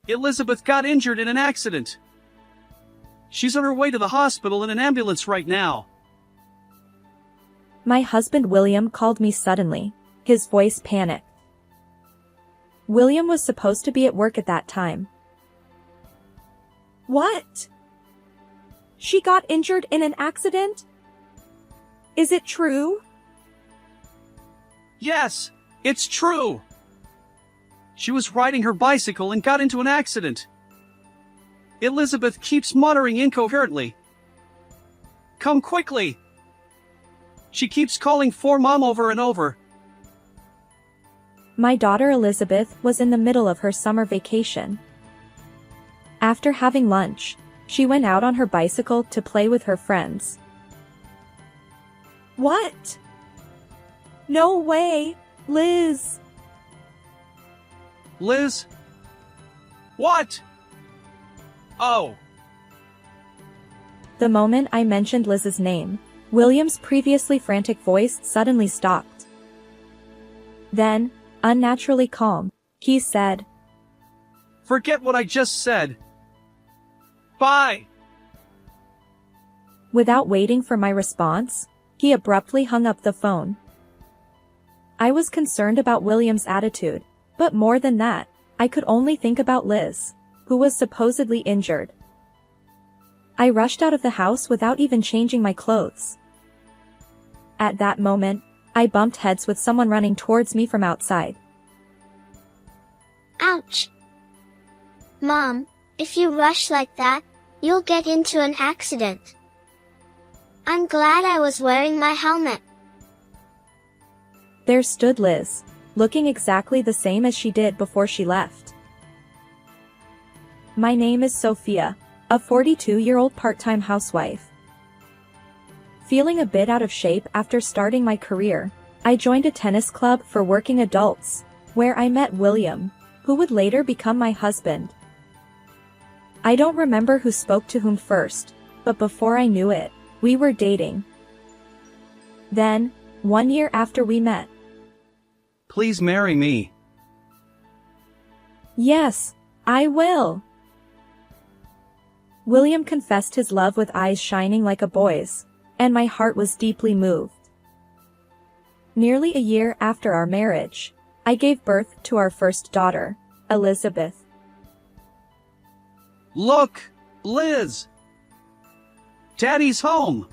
Elizabeth got injured in an accident. She's on her way to the hospital in an ambulance right now. My husband William called me suddenly, his voice panicked. William was supposed to be at work at that time. What? She got injured in an accident? Is it true? Yes, it's true. She was riding her bicycle and got into an accident. Elizabeth keeps muttering incoherently. Come quickly. She keeps calling for Mom over and over. My daughter Elizabeth was in the middle of her summer vacation. After having lunch, she went out on her bicycle to play with her friends. What? No way, Liz. Liz? What? Oh. The moment I mentioned Liz's name, William's previously frantic voice suddenly stopped. Then, unnaturally calm, he said, Forget what I just said. Bye. Without waiting for my response, he abruptly hung up the phone. I was concerned about William's attitude, but more than that, I could only think about Liz, who was supposedly injured. I rushed out of the house without even changing my clothes. At that moment, I bumped heads with someone running towards me from outside. Ouch! Mom, if you rush like that, you'll get into an accident. I'm glad I was wearing my helmet. There stood Liz, looking exactly the same as she did before she left. My name is Sophia, a 42-year-old part-time housewife. Feeling a bit out of shape after starting my career, I joined a tennis club for working adults, where I met William, who would later become my husband. I don't remember who spoke to whom first, but before I knew it, we were dating. Then, 1 year after we met. Please marry me. Yes, I will. William confessed his love with eyes shining like a boy's, and my heart was deeply moved. Nearly a year after our marriage, I gave birth to our first daughter, Elizabeth. Look, Liz. Daddy's home.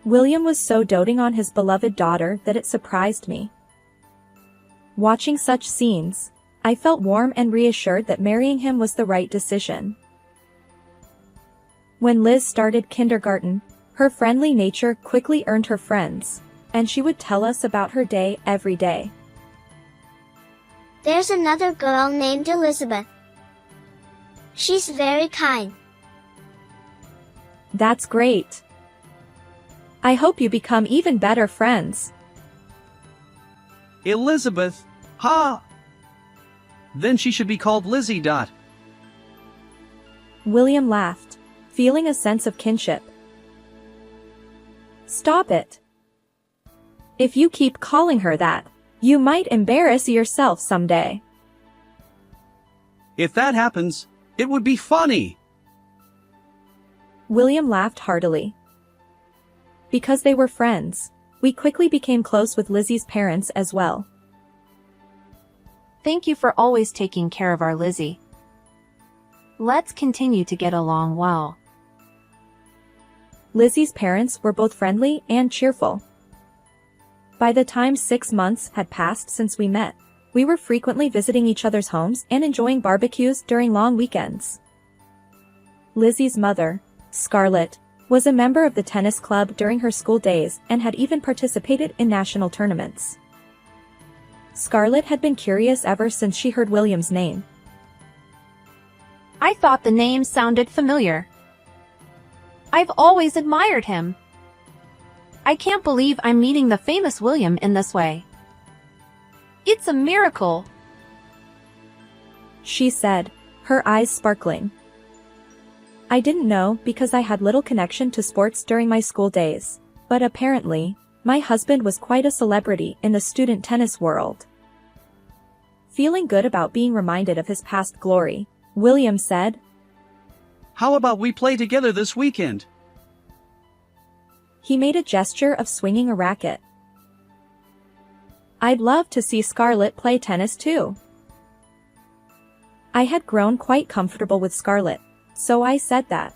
William was so doting on his beloved daughter that it surprised me. Watching such scenes, I felt warm and reassured that marrying him was the right decision. When Liz started kindergarten, her friendly nature quickly earned her friends, and she would tell us about her day every day. There's another girl named Elizabeth. She's very kind. That's great. I hope you become even better friends. Elizabeth, huh? Then she should be called Lizzie. William laughed, feeling a sense of kinship. Stop it. If you keep calling her that, you might embarrass yourself someday. If that happens, it would be funny. William laughed heartily. Because they were friends, we quickly became close with Lizzie's parents as well. Thank you for always taking care of our Lizzie. Let's continue to get along well. Lizzie's parents were both friendly and cheerful. By the time 6 months had passed since we met, we were frequently visiting each other's homes and enjoying barbecues during long weekends. Lizzie's mother, Scarlett, was a member of the tennis club during her school days and had even participated in national tournaments. Scarlett had been curious ever since she heard William's name. I thought the name sounded familiar. I've always admired him. I can't believe I'm meeting the famous William in this way. It's a miracle, she said, her eyes sparkling. I didn't know because I had little connection to sports during my school days, but apparently, my husband was quite a celebrity in the student tennis world. Feeling good about being reminded of his past glory, William said, How about we play together this weekend? He made a gesture of swinging a racket. I'd love to see Scarlett play tennis too. I had grown quite comfortable with Scarlett, so I said that.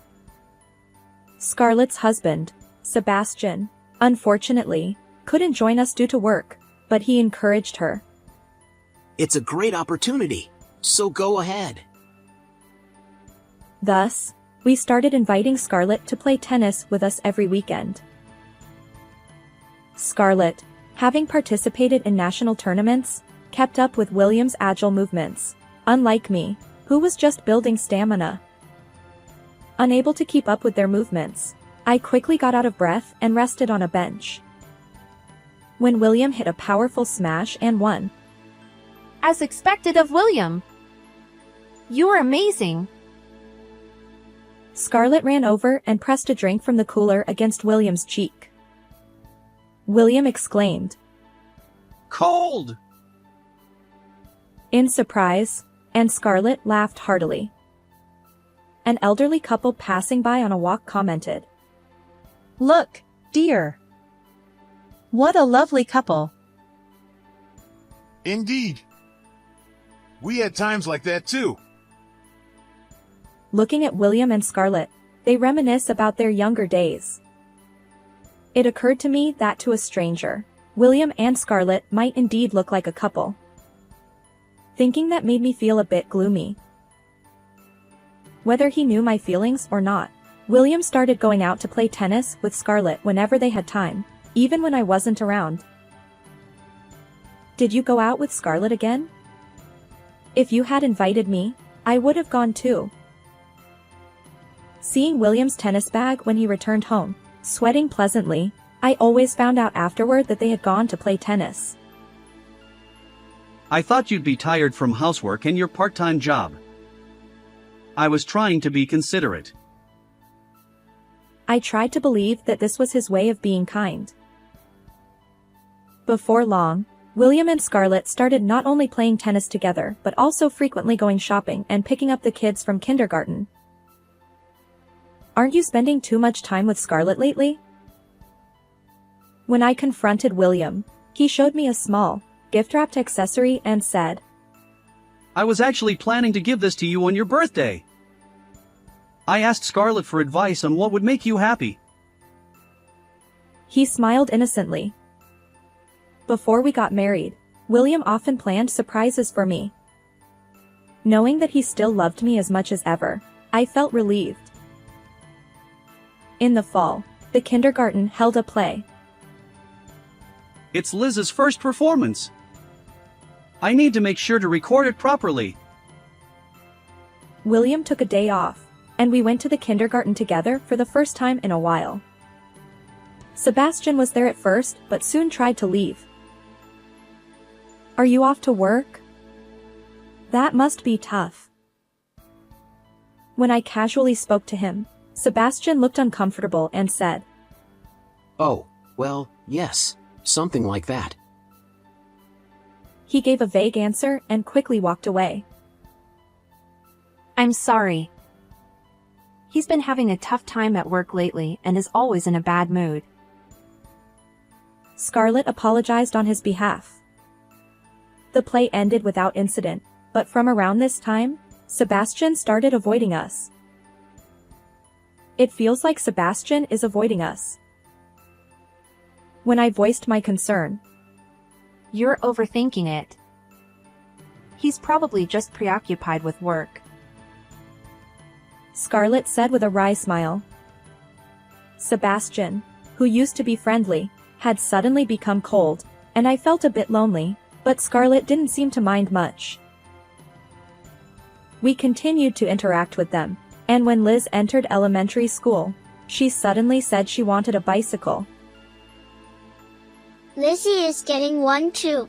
Scarlett's husband, Sebastian, unfortunately, couldn't join us due to work, but he encouraged her. It's a great opportunity, so go ahead. Thus, we started inviting Scarlett to play tennis with us every weekend. Scarlett, having participated in national tournaments, kept up with William's agile movements, unlike me, who was just building stamina. Unable to keep up with their movements, I quickly got out of breath and rested on a bench. When William hit a powerful smash and won. As expected of William. You are amazing. Scarlett ran over and pressed a drink from the cooler against William's cheek. William exclaimed, Cold! in surprise, and Scarlett laughed heartily. An elderly couple passing by on a walk commented, Look, dear. What a lovely couple. Indeed. We had times like that too. Looking at William and Scarlett, they reminisce about their younger days. It occurred to me that to a stranger, William and Scarlett might indeed look like a couple. Thinking that made me feel a bit gloomy. Whether he knew my feelings or not, William started going out to play tennis with Scarlett whenever they had time, even when I wasn't around. Did you go out with Scarlett again? If you had invited me, I would have gone too. Seeing William's tennis bag when he returned home, sweating pleasantly, I always found out afterward that they had gone to play tennis. I thought you'd be tired from housework and your part-time job. I was trying to be considerate. I tried to believe that this was his way of being kind. Before long, William and Scarlett started not only playing tennis together but also frequently going shopping and picking up the kids from kindergarten. Aren't you spending too much time with Scarlett lately? When I confronted William, he showed me a small, gift-wrapped accessory and said, I was actually planning to give this to you on your birthday. I asked Scarlett for advice on what would make you happy. He smiled innocently. Before we got married, William often planned surprises for me. Knowing that he still loved me as much as ever, I felt relieved. In the fall, the kindergarten held a play. It's Liz's first performance. I need to make sure to record it properly. William took a day off, and we went to the kindergarten together for the first time in a while. Sebastian was there at first, but soon tried to leave. Are you off to work? That must be tough. When I casually spoke to him, Sebastian looked uncomfortable and said, Oh, well, yes, something like that. He gave a vague answer and quickly walked away. I'm sorry. He's been having a tough time at work lately and is always in a bad mood. Scarlett apologized on his behalf. The play ended without incident, but from around this time, Sebastian started avoiding us. It feels like Sebastian is avoiding us. When I voiced my concern, You're overthinking it. He's probably just preoccupied with work. Scarlett said with a wry smile. Sebastian, who used to be friendly, had suddenly become cold, and I felt a bit lonely, but Scarlett didn't seem to mind much. We continued to interact with them, and when Liz entered elementary school, she suddenly said she wanted a bicycle. Lizzie is getting one too.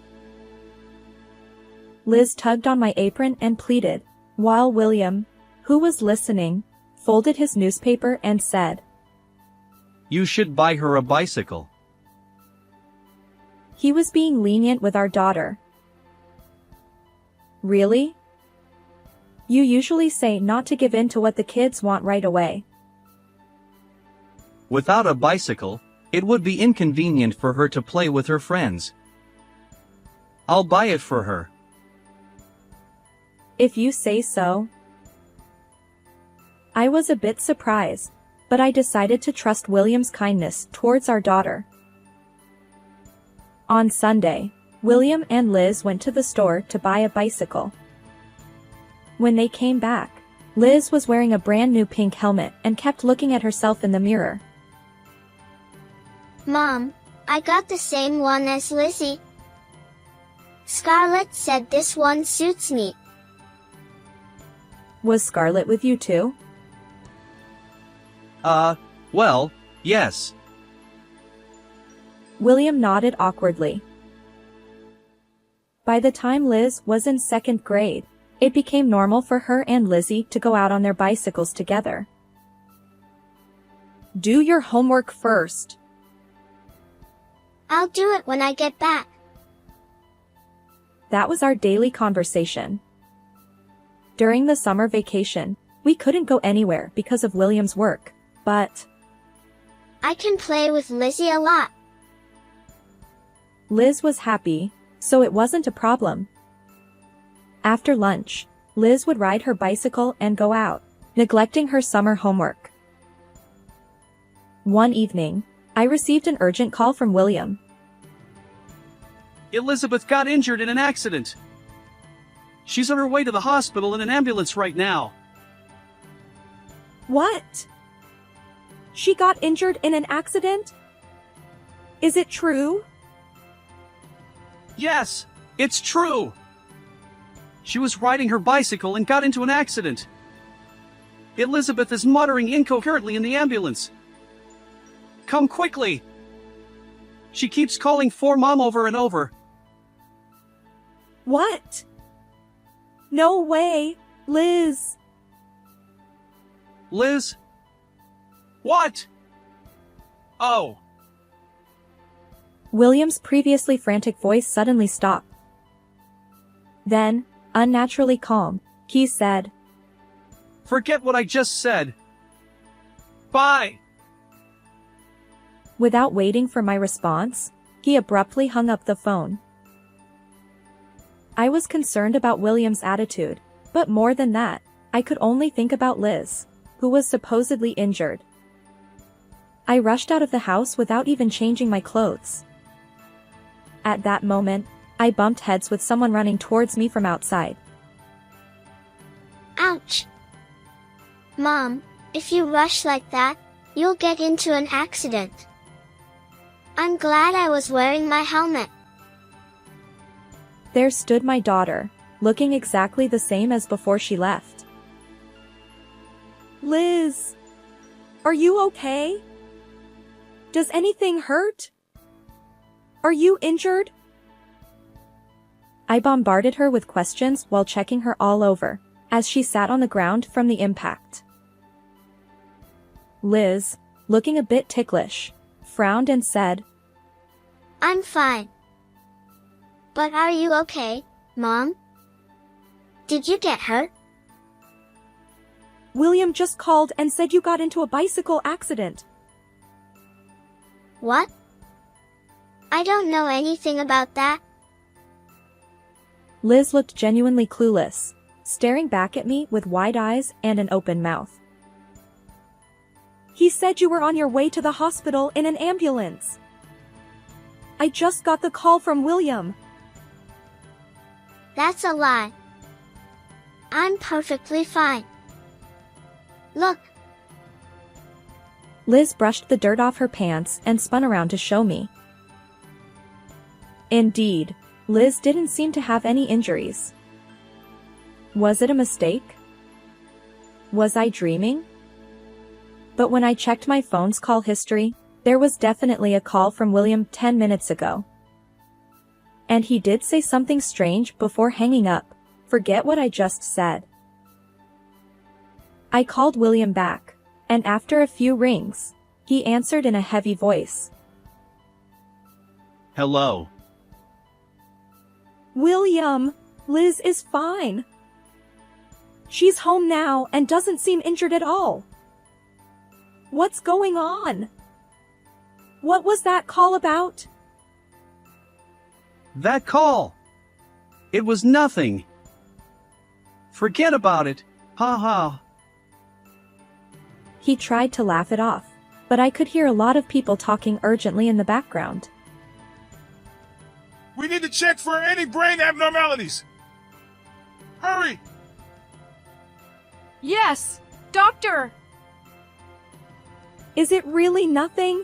Liz tugged on my apron and pleaded, while William, who was listening, folded his newspaper and said, You should buy her a bicycle. He was being lenient with our daughter. Really? You usually say not to give in to what the kids want right away. Without a bicycle, it would be inconvenient for her to play with her friends. I'll buy it for her. If you say so. I was a bit surprised, but I decided to trust William's kindness towards our daughter. On Sunday, William and Liz went to the store to buy a bicycle. When they came back, Liz was wearing a brand new pink helmet and kept looking at herself in the mirror. Mom, I got the same one as Lizzie. Scarlett said this one suits me. Was Scarlett with you too? Well, yes. William nodded awkwardly. By the time Liz was in 2nd grade, it became normal for her and Lizzie to go out on their bicycles together. Do your homework first. I'll do it when I get back. That was our daily conversation. During the summer vacation, we couldn't go anywhere because of William's work, but I can play with Lizzie a lot. Liz was happy, so it wasn't a problem. After lunch, Liz would ride her bicycle and go out, neglecting her summer homework. One evening, I received an urgent call from William. Elizabeth got injured in an accident. She's on her way to the hospital in an ambulance right now. What? She got injured in an accident? Is it true? Yes, it's true. She was riding her bicycle and got into an accident. Elizabeth is muttering incoherently in the ambulance. Come quickly. She keeps calling for Mom over and over. What? No way, Liz. Liz? What? Oh. William's previously frantic voice suddenly stopped. Then, unnaturally calm, he said, Forget what I just said. Bye. Without waiting for my response, he abruptly hung up the phone. I was concerned about William's attitude, but more than that, I could only think about Liz, who was supposedly injured. I rushed out of the house without even changing my clothes. At that moment, I bumped heads with someone running towards me from outside. Ouch. Mom, if you rush like that, you'll get into an accident. I'm glad I was wearing my helmet. There stood my daughter, looking exactly the same as before she left. Liz! Are you okay? Does anything hurt? Are you injured? I bombarded her with questions while checking her all over, as she sat on the ground from the impact. Liz, looking a bit ticklish, frowned and said, I'm fine. But are you okay, Mom? Did you get hurt? William just called and said you got into a bicycle accident. What? I don't know anything about that. Liz looked genuinely clueless, staring back at me with wide eyes and an open mouth. He said you were on your way to the hospital in an ambulance. I just got the call from William. That's a lie. I'm perfectly fine. Look. Liz brushed the dirt off her pants and spun around to show me. Indeed, Liz didn't seem to have any injuries. Was it a mistake? Was I dreaming? But when I checked my phone's call history, there was definitely a call from William 10 minutes ago. And he did say something strange before hanging up. Forget what I just said. I called William back, and after a few rings, he answered in a heavy voice. Hello. William, Liz is fine. She's home now and doesn't seem injured at all. What's going on? What was that call about? That call. It was nothing. Forget about it. Ha ha. He tried to laugh it off, but I could hear a lot of people talking urgently in the background. We need to check for any brain abnormalities. Hurry! Yes, doctor! Is it really nothing?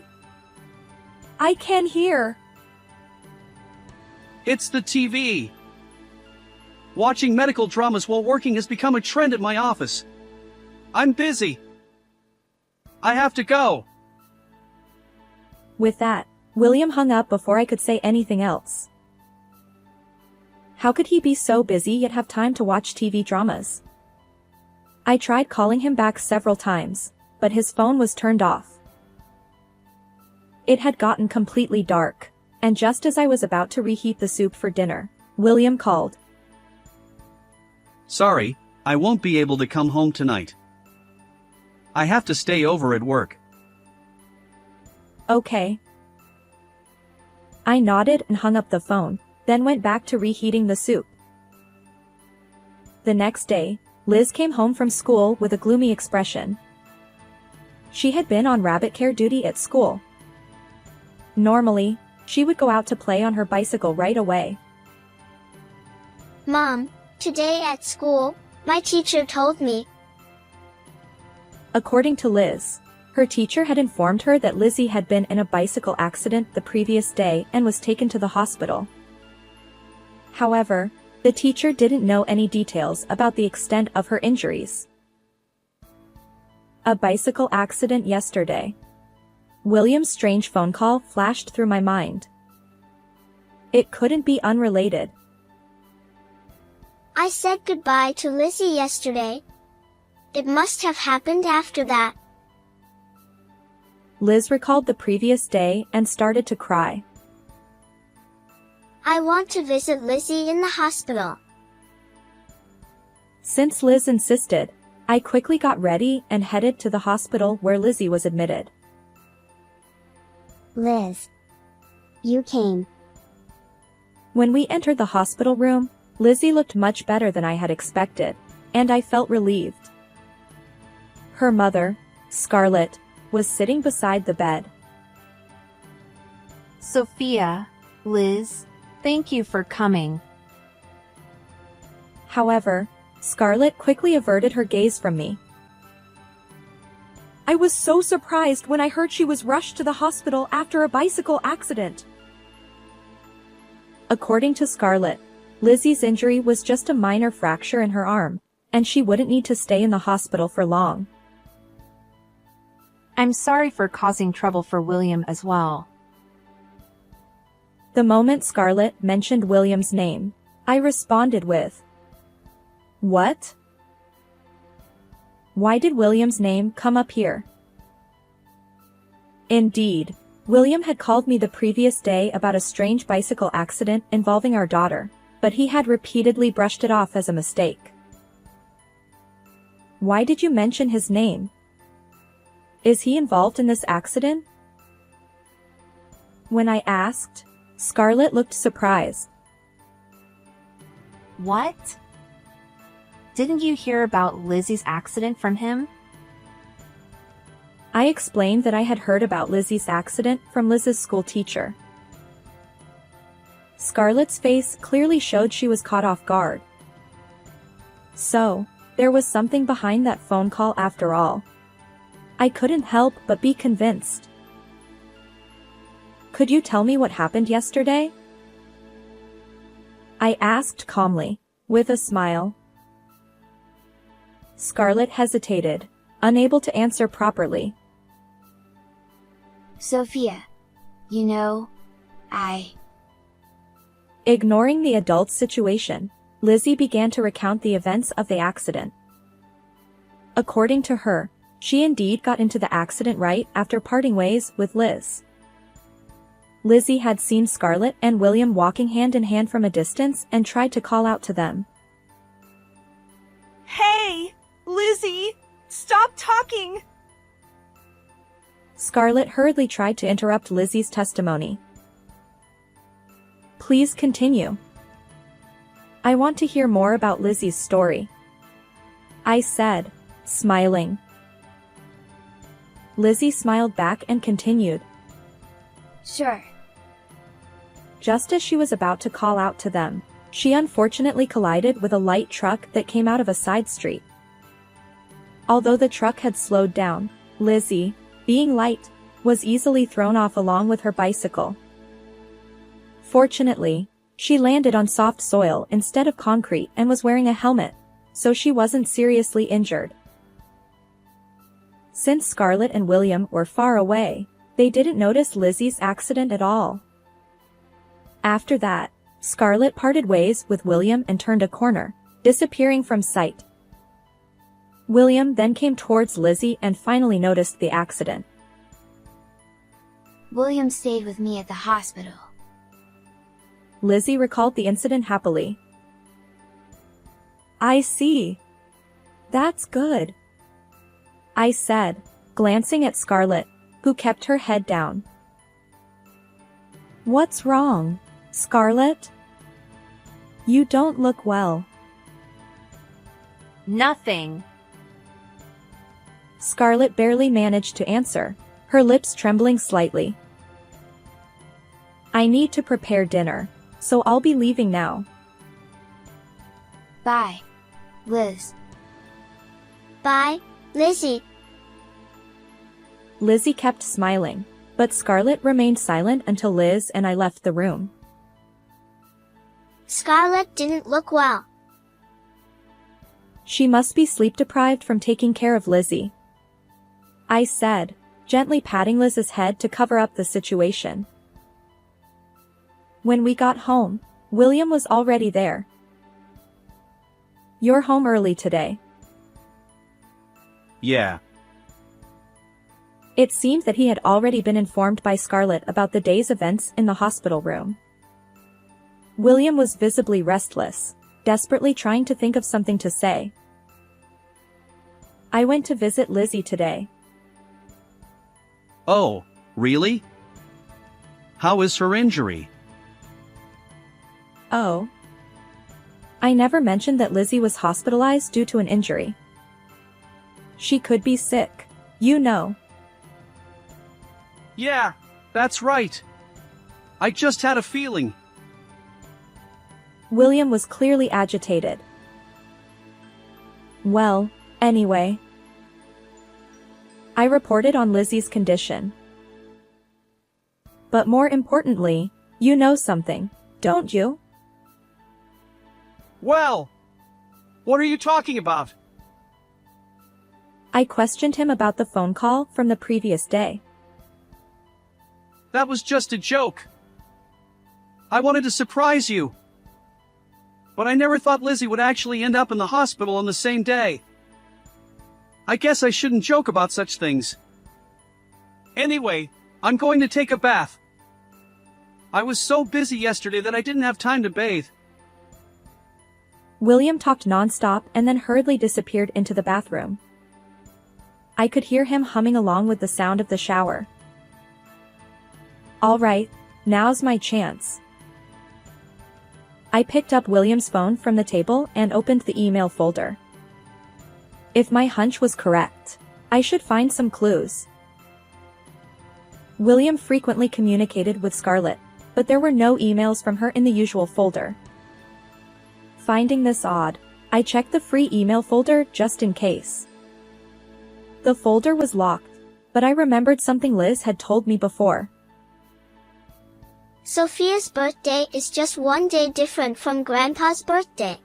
I can hear. It's the TV. Watching medical dramas while working has become a trend at my office. I'm busy. I have to go. With that, William hung up before I could say anything else. How could he be so busy yet have time to watch TV dramas? I tried calling him back several times, but his phone was turned off. It had gotten completely dark, and just as I was about to reheat the soup for dinner, William called. Sorry, I won't be able to come home tonight. I have to stay over at work. Okay. I nodded and hung up the phone, then went back to reheating the soup. The next day, Liz came home from school with a gloomy expression. She had been on rabbit care duty at school. Normally, she would go out to play on her bicycle right away. Mom, today at school, my teacher told me. According to Liz, her teacher had informed her that Lizzie had been in a bicycle accident the previous day and was taken to the hospital. However, the teacher didn't know any details about the extent of her injuries. A bicycle accident yesterday. William's strange phone call flashed through my mind. It couldn't be unrelated. I said goodbye to Lizzie yesterday. It must have happened after that. Liz recalled the previous day and started to cry. I want to visit Lizzie in the hospital. Since Liz insisted, I quickly got ready and headed to the hospital where Lizzie was admitted. Liz, you came. When we entered the hospital room, Lizzie looked much better than I had expected, and I felt relieved. Her mother, Scarlett, was sitting beside the bed. Sophia, Liz, thank you for coming. However, Scarlett quickly averted her gaze from me. I was so surprised when I heard she was rushed to the hospital after a bicycle accident. According to Scarlett, Lizzie's injury was just a minor fracture in her arm, and she wouldn't need to stay in the hospital for long. I'm sorry for causing trouble for William as well. The moment Scarlett mentioned William's name, I responded with, "What? Why did William's name come up here?" Indeed, William had called me the previous day about a strange bicycle accident involving our daughter, but he had repeatedly brushed it off as a mistake. Why did you mention his name? Is he involved in this accident? When I asked, Scarlett looked surprised. What? Didn't you hear about Lizzie's accident from him? I explained that I had heard about Lizzie's accident from Liz's school teacher. Scarlett's face clearly showed she was caught off guard. So, there was something behind that phone call after all. I couldn't help but be convinced. Could you tell me what happened yesterday? I asked calmly, with a smile. Scarlett hesitated, unable to answer properly. Sophia, you know, Ignoring the adult's situation, Lizzie began to recount the events of the accident. According to her, she indeed got into the accident right after parting ways with Liz. Lizzie had seen Scarlett and William walking hand in hand from a distance and tried to call out to them. Hey, Lizzie, stop talking. Scarlett hurriedly tried to interrupt Lizzie's testimony. Please continue. I want to hear more about Lizzie's story, I said, smiling. Lizzie smiled back and continued. Sure. Just as she was about to call out to them, she unfortunately collided with a light truck that came out of a side street. Although the truck had slowed down, Lizzie, being light, was easily thrown off along with her bicycle. Fortunately, she landed on soft soil instead of concrete and was wearing a helmet, so she wasn't seriously injured. Since Scarlett and William were far away, they didn't notice Lizzie's accident at all. After that, Scarlett parted ways with William and turned a corner, disappearing from sight. William then came towards Lizzie and finally noticed the accident. William stayed with me at the hospital. Lizzie recalled the incident happily. I see. That's good, I said, glancing at Scarlett, who kept her head down. What's wrong, Scarlett? You don't look well. Nothing. Scarlett barely managed to answer, her lips trembling slightly. I need to prepare dinner, so I'll be leaving now. Bye, Liz. Bye, Lizzie. Lizzie kept smiling, but Scarlett remained silent until Liz and I left the room. Scarlett didn't look well. She must be sleep-deprived from taking care of Lizzie, I said, gently patting Liz's head to cover up the situation. When we got home, William was already there. You're home early today. Yeah. It seemed that he had already been informed by Scarlett about the day's events in the hospital room. William was visibly restless, desperately trying to think of something to say. I went to visit Lizzie today. Oh, really? How is her injury? Oh. I never mentioned that Lizzie was hospitalized due to an injury. She could be sick, you know. Yeah, that's right. I just had a feeling. William was clearly agitated. Well, anyway. I reported on Lizzie's condition. But more importantly, you know something, don't you? Well, what are you talking about? I questioned him about the phone call from the previous day. That was just a joke. I wanted to surprise you. But I never thought Lizzie would actually end up in the hospital on the same day. I guess I shouldn't joke about such things. Anyway, I'm going to take a bath. I was so busy yesterday that I didn't have time to bathe. William talked nonstop and then hurriedly disappeared into the bathroom. I could hear him humming along with the sound of the shower. All right, now's my chance. I picked up William's phone from the table and opened the email folder. If my hunch was correct, I should find some clues. William frequently communicated with Scarlett, but there were no emails from her in the usual folder. Finding this odd, I checked the free email folder just in case. The folder was locked, but I remembered something Liz had told me before. Sophia's birthday is just one day different from Grandpa's birthday.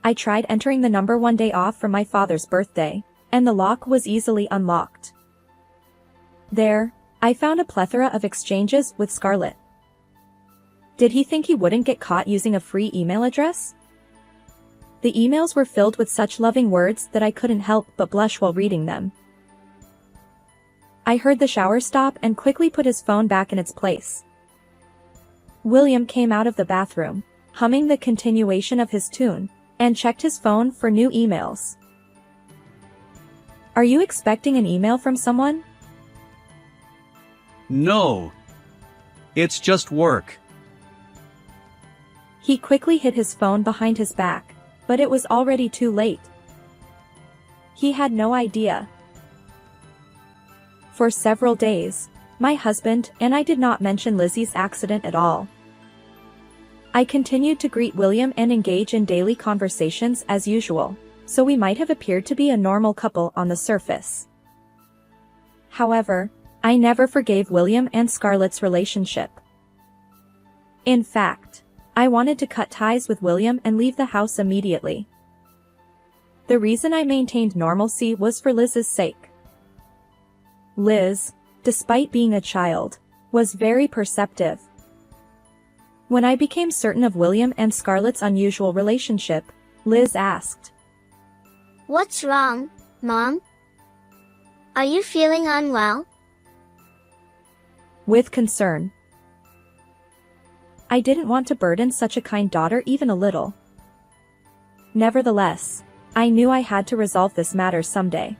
I tried entering the number one day off from my father's birthday, and the lock was easily unlocked. There, I found a plethora of exchanges with Scarlett. Did he think he wouldn't get caught using a free email address? The emails were filled with such loving words that I couldn't help but blush while reading them. I heard the shower stop and quickly put his phone back in its place. William came out of the bathroom, humming the continuation of his tune, and checked his phone for new emails. Are you expecting an email from someone? No. It's just work. He quickly hid his phone behind his back, but it was already too late. He had no idea. For several days, my husband and I did not mention Lizzie's accident at all. I continued to greet William and engage in daily conversations as usual, so we might have appeared to be a normal couple on the surface. However, I never forgave William and Scarlett's relationship. In fact, I wanted to cut ties with William and leave the house immediately. The reason I maintained normalcy was for Liz's sake. Liz, despite being a child, was very perceptive. When I became certain of William and Scarlett's unusual relationship, Liz asked, What's wrong, Mom? Are you feeling unwell? With concern. I didn't want to burden such a kind daughter even a little. Nevertheless, I knew I had to resolve this matter someday.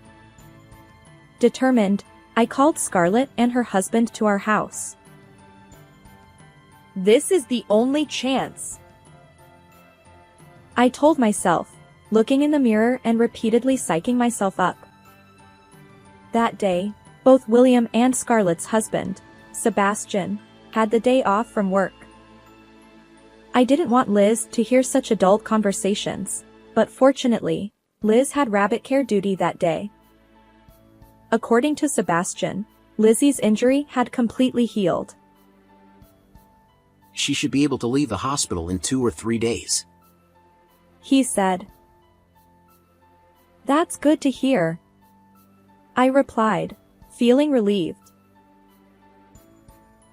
Determined, I called Scarlett and her husband to our house. This is the only chance, I told myself, looking in the mirror and repeatedly psyching myself up. That day, both William and Scarlett's husband, Sebastian, had the day off from work. I didn't want Liz to hear such adult conversations, but fortunately, Liz had rabbit care duty that day. According to Sebastian, Lizzie's injury had completely healed. She should be able to leave the hospital in 2 or 3 days. He said. That's good to hear, I replied, feeling relieved.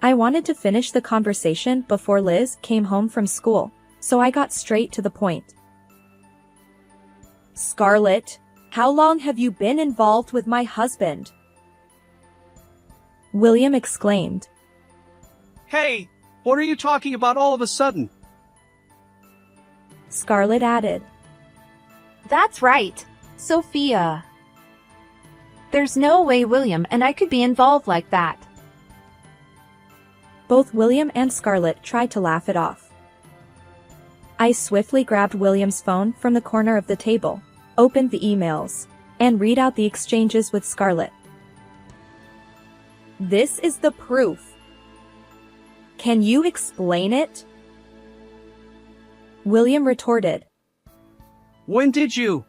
I wanted to finish the conversation before Liz came home from school, so I got straight to the point. Scarlett, how long have you been involved with my husband? William exclaimed. Hey, what are you talking about all of a sudden? Scarlett added. That's right, Sophia. There's no way William and I could be involved like that. Both William and Scarlett tried to laugh it off. I swiftly grabbed William's phone from the corner of the table, opened the emails, and read out the exchanges with Scarlett. This is the proof. Can you explain it? William retorted. When did you?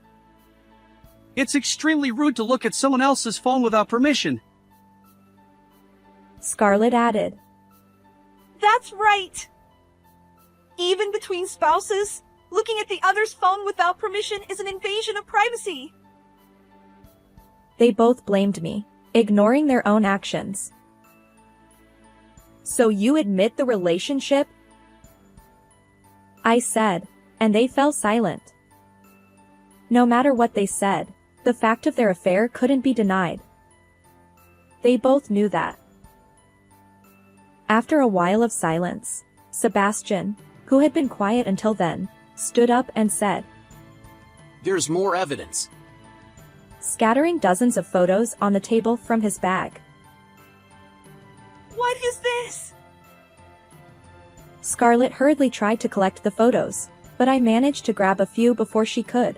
It's extremely rude to look at someone else's phone without permission. Scarlett added. That's right. Even between spouses, looking at the other's phone without permission is an invasion of privacy. They both blamed me, ignoring their own actions. So you admit the relationship? I said, and they fell silent. No matter what they said, the fact of their affair couldn't be denied. They both knew that. After a while of silence, Sebastian, who had been quiet until then, stood up and said, There's more evidence. Scattering dozens of photos on the table from his bag. What is this? Scarlett hurriedly tried to collect the photos, but I managed to grab a few before she could.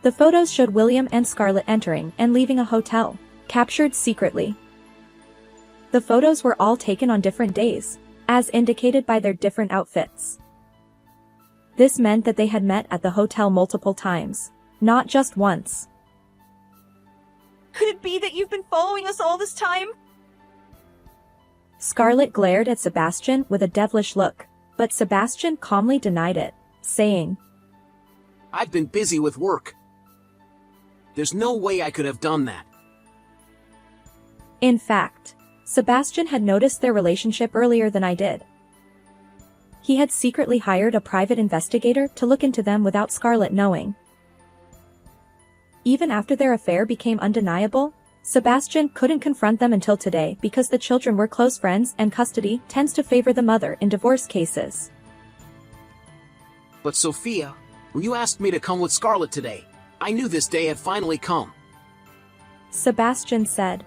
The photos showed William and Scarlett entering and leaving a hotel, captured secretly. The photos were all taken on different days, as indicated by their different outfits. This meant that they had met at the hotel multiple times, not just once. Could it be that you've been following us all this time? Scarlett glared at Sebastian with a devilish look, but Sebastian calmly denied it, saying, I've been busy with work. There's no way I could have done that. In fact, Sebastian had noticed their relationship earlier than I did. He had secretly hired a private investigator to look into them without Scarlett knowing. Even after their affair became undeniable, Sebastian couldn't confront them until today because the children were close friends and custody tends to favor the mother in divorce cases. But Sophia, when you asked me to come with Scarlett today, I knew this day had finally come. Sebastian said.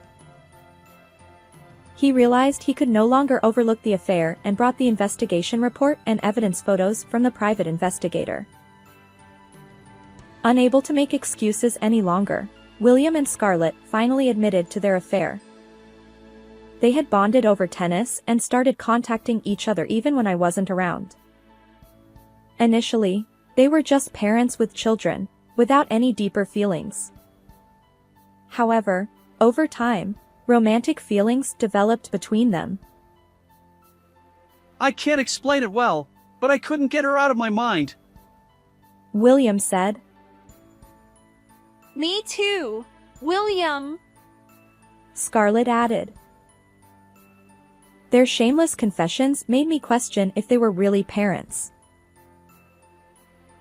He realized he could no longer overlook the affair and brought the investigation report and evidence photos from the private investigator. Unable to make excuses any longer, William and Scarlett finally admitted to their affair. They had bonded over tennis and started contacting each other even when I wasn't around. Initially, they were just parents with children, without any deeper feelings. However, over time, romantic feelings developed between them. I can't explain it well, but I couldn't get her out of my mind. William said. Me too, William. Scarlett added. Their shameless confessions made me question if they were really parents.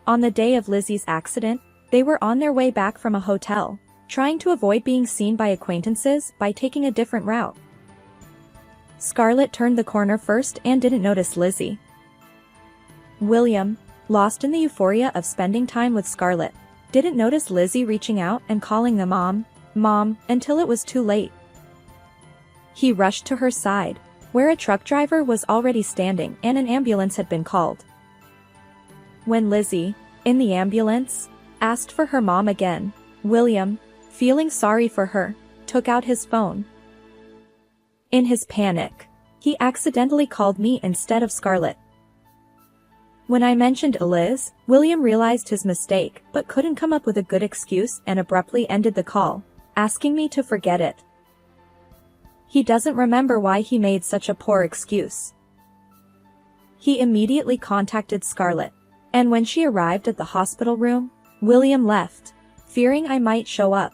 On the day of Lizzie's accident, they were on their way back from a hotel, trying to avoid being seen by acquaintances by taking a different route. Scarlett turned the corner first and didn't notice Lizzie. William, lost in the euphoria of spending time with Scarlett, didn't notice Lizzie reaching out and calling them Mom, until it was too late. He rushed to her side, where a truck driver was already standing and an ambulance had been called. When Lizzie, in the ambulance, asked for her mom again, William, feeling sorry for her, took out his phone. In his panic, he accidentally called me instead of Scarlett. When I mentioned Liz, William realized his mistake but couldn't come up with a good excuse and abruptly ended the call, asking me to forget it. He doesn't remember why he made such a poor excuse. He immediately contacted Scarlett, and when she arrived at the hospital room, William left, fearing I might show up.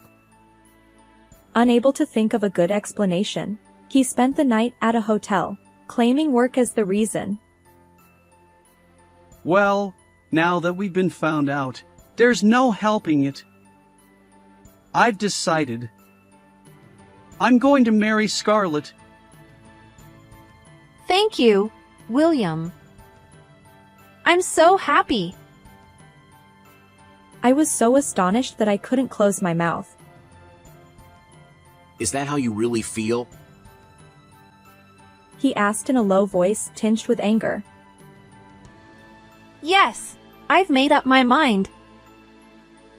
Unable to think of a good explanation, he spent the night at a hotel, claiming work as the reason. Well, now that we've been found out, there's no helping it. I've decided. I'm going to marry Scarlett. Thank you, William. I'm so happy. I was so astonished that I couldn't close my mouth. Is that how you really feel? He asked in a low voice tinged with anger. Yes, I've made up my mind.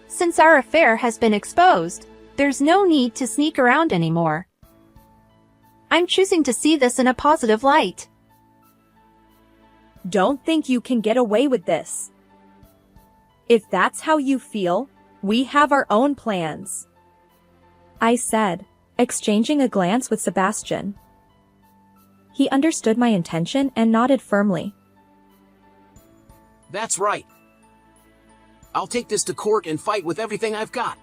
Since our affair has been exposed, there's no need to sneak around anymore. I'm choosing to see this in a positive light. Don't think you can get away with this. If that's how you feel, we have our own plans, I said, exchanging a glance with Sebastian. He understood my intention and nodded firmly. That's right. I'll take this to court and fight with everything I've got.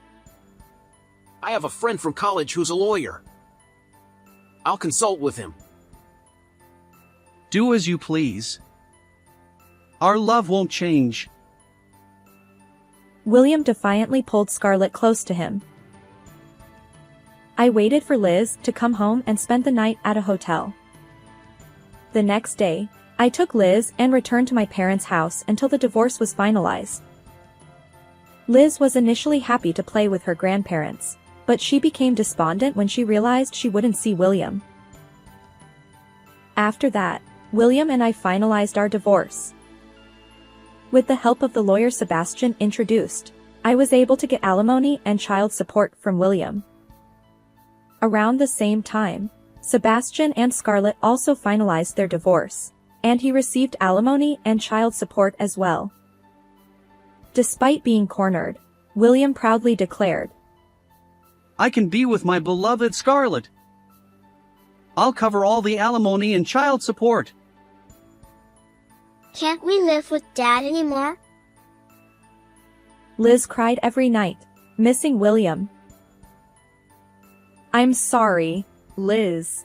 I have a friend from college who's a lawyer. I'll consult with him. Do as you please. Our love won't change. William defiantly pulled Scarlett close to him. I waited for Liz to come home and spent the night at a hotel. The next day, I took Liz and returned to my parents' house until the divorce was finalized. Liz was initially happy to play with her grandparents, but she became despondent when she realized she wouldn't see William. After that, William and I finalized our divorce. With the help of the lawyer Sebastian introduced, I was able to get alimony and child support from William. Around the same time, Sebastian and Scarlett also finalized their divorce, and he received alimony and child support as well. Despite being cornered, William proudly declared, I can be with my beloved Scarlett. I'll cover all the alimony and child support. Can't we live with Dad anymore? Liz cried every night, missing William. I'm sorry, Liz,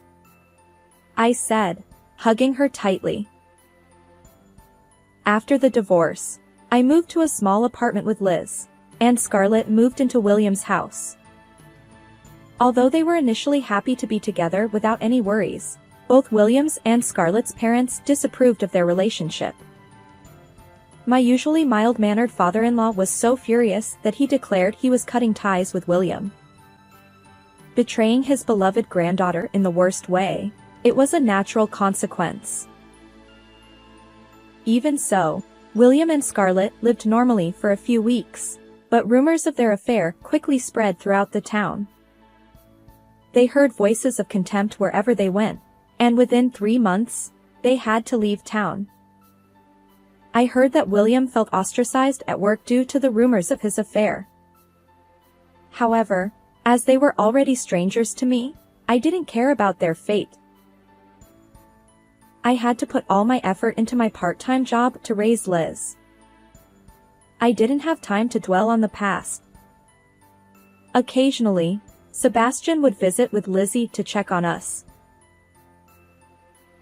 I said, hugging her tightly. After the divorce, I moved to a small apartment with Liz, and Scarlett moved into William's house. Although they were initially happy to be together without any worries, both William's and Scarlett's parents disapproved of their relationship. My usually mild-mannered father-in-law was so furious that he declared he was cutting ties with William. Betraying his beloved granddaughter in the worst way, it was a natural consequence. Even so, William and Scarlett lived normally for a few weeks, but rumors of their affair quickly spread throughout the town. They heard voices of contempt wherever they went, and within 3 months, they had to leave town. I heard that William felt ostracized at work due to the rumors of his affair. However, as they were already strangers to me, I didn't care about their fate. I had to put all my effort into my part-time job to raise Liz. I didn't have time to dwell on the past. Occasionally, Sebastian would visit with Lizzie to check on us.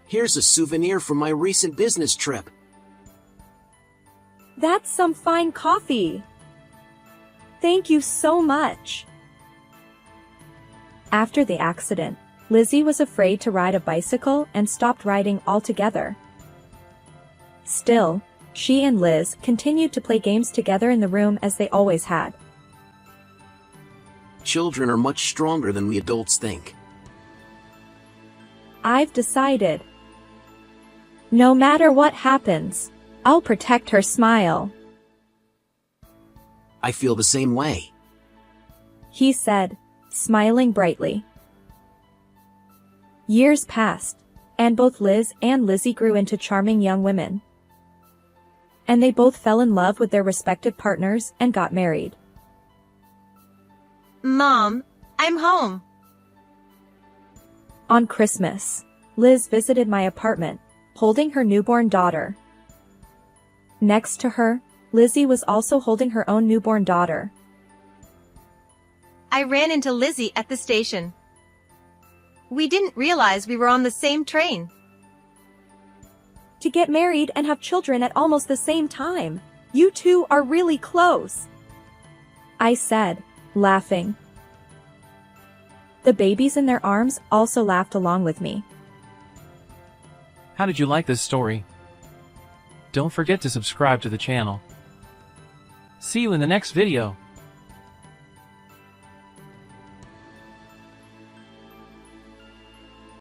Here's a souvenir from my recent business trip. That's some fine coffee. Thank you so much. After the accident, Lizzie was afraid to ride a bicycle and stopped riding altogether. Still, she and Liz continued to play games together in the room as they always had. Children are much stronger than we adults think. I've decided. No matter what happens, I'll protect her smile, I feel the same way. he said, smiling brightly. Years passed, and both Liz and Lizzie grew into charming young women. And they both fell in love with their respective partners and got married. Mom, I'm home. On Christmas, Liz visited my apartment, holding her newborn daughter. Next to her, Lizzie was also holding her own newborn daughter. I ran into Lizzie at the station. We didn't realize we were on the same train. To get married and have children at almost the same time. You two are really close, I said, laughing. The babies in their arms also laughed along with me. How did you like this story? Don't forget to subscribe to the channel. See you in the next video.